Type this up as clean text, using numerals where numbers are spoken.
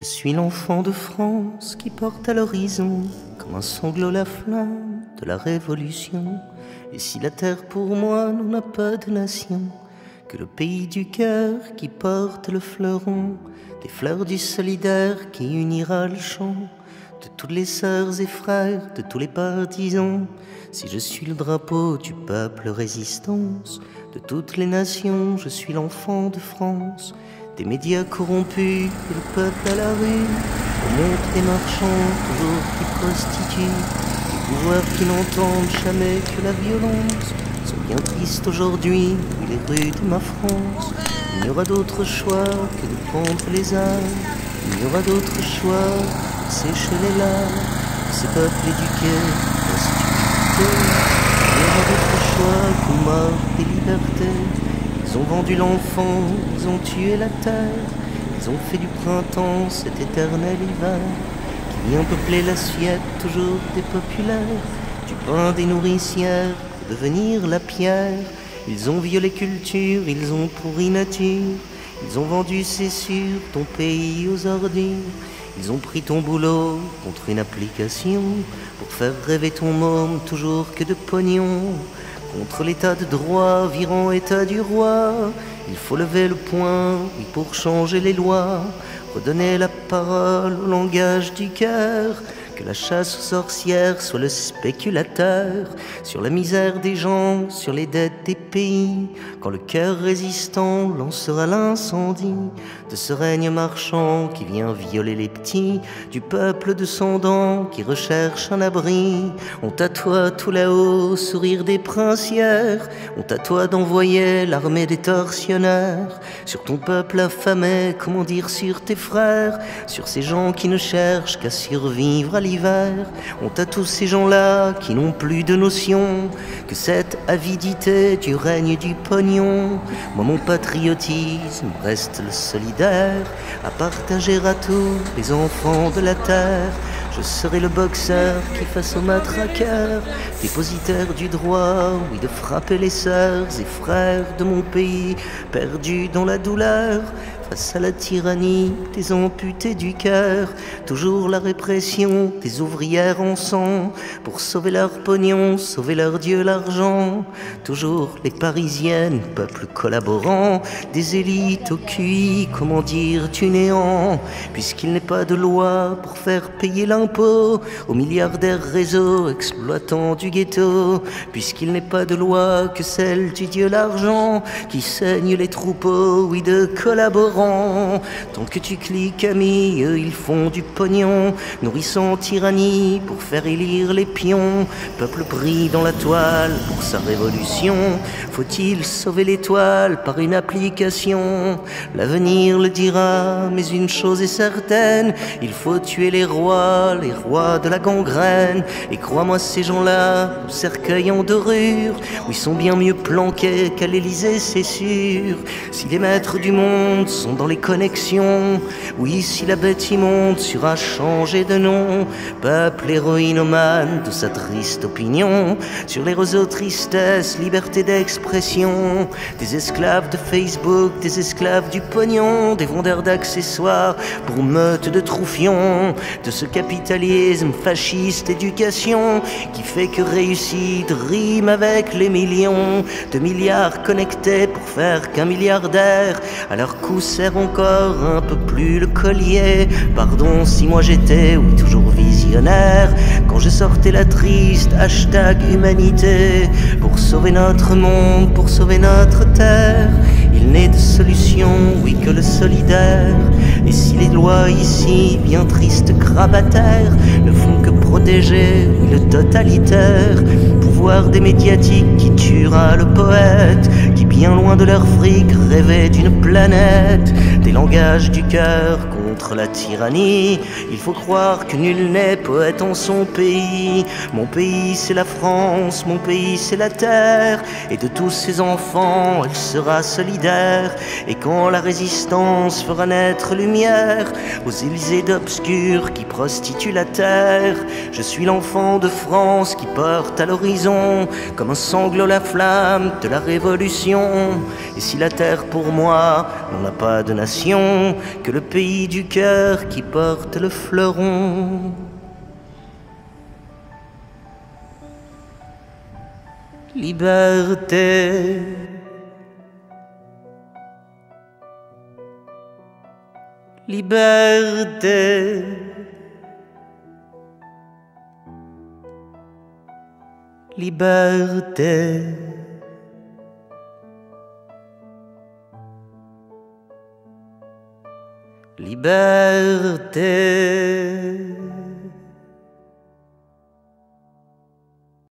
Je suis l'enfant de France qui porte à l'horizon comme un sanglot la flamme de la Révolution. Et si la terre pour moi n'en a pas de nation, que le pays du cœur qui porte le fleuron des fleurs du solidaire qui unira le chant de toutes les sœurs et frères, de tous les partisans. Si je suis le drapeau du peuple résistance, de toutes les nations, je suis l'enfant de France. Des médias corrompus et le peuple à la rue, on montre des marchands toujours qui prostituent, des pouvoirs qui n'entendent jamais que la violence sont bien tristes aujourd'hui, oui, les rues de ma France. Il n'y aura d'autre choix que de prendre les armes, il n'y aura d'autre choix que de sécher les larmes de ces peuples éduqués à la stupidité. Il n'y aura d'autre choix qu'une mort des libertés. Ils ont vendu l'enfant, ils ont tué la terre, ils ont fait du printemps cet éternel hiver qui vient peupler l'assiette toujours des populaires, du pain des nourricières pour devenir la pierre. Ils ont violé culture, ils ont pourri nature, ils ont vendu, c'est sûr, ton pays aux ordures. Ils ont pris ton boulot contre une application pour faire rêver ton môme toujours que de pognon. Contre l'état de droit, virant état du roi, il faut lever le poing, oui, pour changer les lois, redonner la parole au langage du cœur, que la chasse aux sorcières soit le spéculateur sur la misère des gens, sur les dettes des pays, quand le cœur résistant lancera l'incendie de ce règne marchand qui vient violer les petits du peuple descendant qui recherche un abri. Honte à toi tout là-haut, sourire des princières, honte à toi d'envoyer l'armée des tortionnaires sur ton peuple affamé, comment dire, sur tes frères, sur ces gens qui ne cherchent qu'à survivre à l'hiver. Honte à tous ces gens-là qui n'ont plus de notion que cette avidité du règne du pognon. Moi mon patriotisme reste le solidaire, à partager à tous les enfants de la terre. Je serai le boxeur qui face au matraqueur, dépositaire du droit, oui, de frapper les sœurs et frères de mon pays, perdus dans la douleur, face à la tyrannie des amputés du cœur. Toujours la répression des ouvrières en sang, pour sauver leur pognon, sauver leur Dieu l'argent. Toujours les parisiennes, peuple collaborant, des élites au QI, comment dire, du néant. Puisqu'il n'est pas de loi pour faire payer l'impôt aux milliardaires réseaux exploitants du ghetto, puisqu'il n'est pas de loi que celle du Dieu l'argent qui saigne les troupeaux, oui, de collaborants. Tant que tu cliques amis, eux ils font du pognon, nourrissant tyrannie pour faire élire les pions. Peuple pris dans la toile pour sa révolution, faut-il sauver l'étoile par une application? L'avenir le dira, mais une chose est certaine, il faut tuer les rois de la gangrène. Et crois-moi, ces gens-là, au cercueil en dorure, où ils sont bien mieux planqués qu'à l'Élysée, c'est sûr. Si les maîtres du monde sont dans les connexions, oui, si la bête immonde sera changée de nom, peuple héroïnomane de sa triste opinion, sur les réseaux tristesse, liberté d'expression, des esclaves de Facebook, des esclaves du pognon, des vendeurs d'accessoires pour meute de troufions, de ce capitalisme fasciste éducation qui fait que réussite rime avec les millions de milliards connectés pour faire qu'un milliardaire à leur coup serre encore un peu plus le collier. Pardon si moi j'étais, oui, toujours visionnaire, quand je sortais la triste hashtag humanité pour sauver notre monde, pour sauver notre terre. Il n'est de solution, oui, que le solidaire. Et si les lois ici, bien tristes grabataires, ne font que protéger, oui, le totalitaire, pouvoir des médiatiques qui tuera le poète, qui bien loin de leur fric rêvait d'une planète, des langages du cœur contre la tyrannie. Il faut croire que nul n'est poète en son pays. Mon pays c'est la France, mon pays c'est la terre, et de tous ses enfants elle sera solidaire. Et quand la résistance fera naître lumière aux Élysées d'obscurs qui prostituent la terre, je suis l'enfant de France qui porte à l'horizon comme un sanglot la flamme de la révolution. Et si la terre pour moi n'en a pas de nation, que le pays du cœur qui porte le fleuron. Liberté, liberté, liberté. Liberté.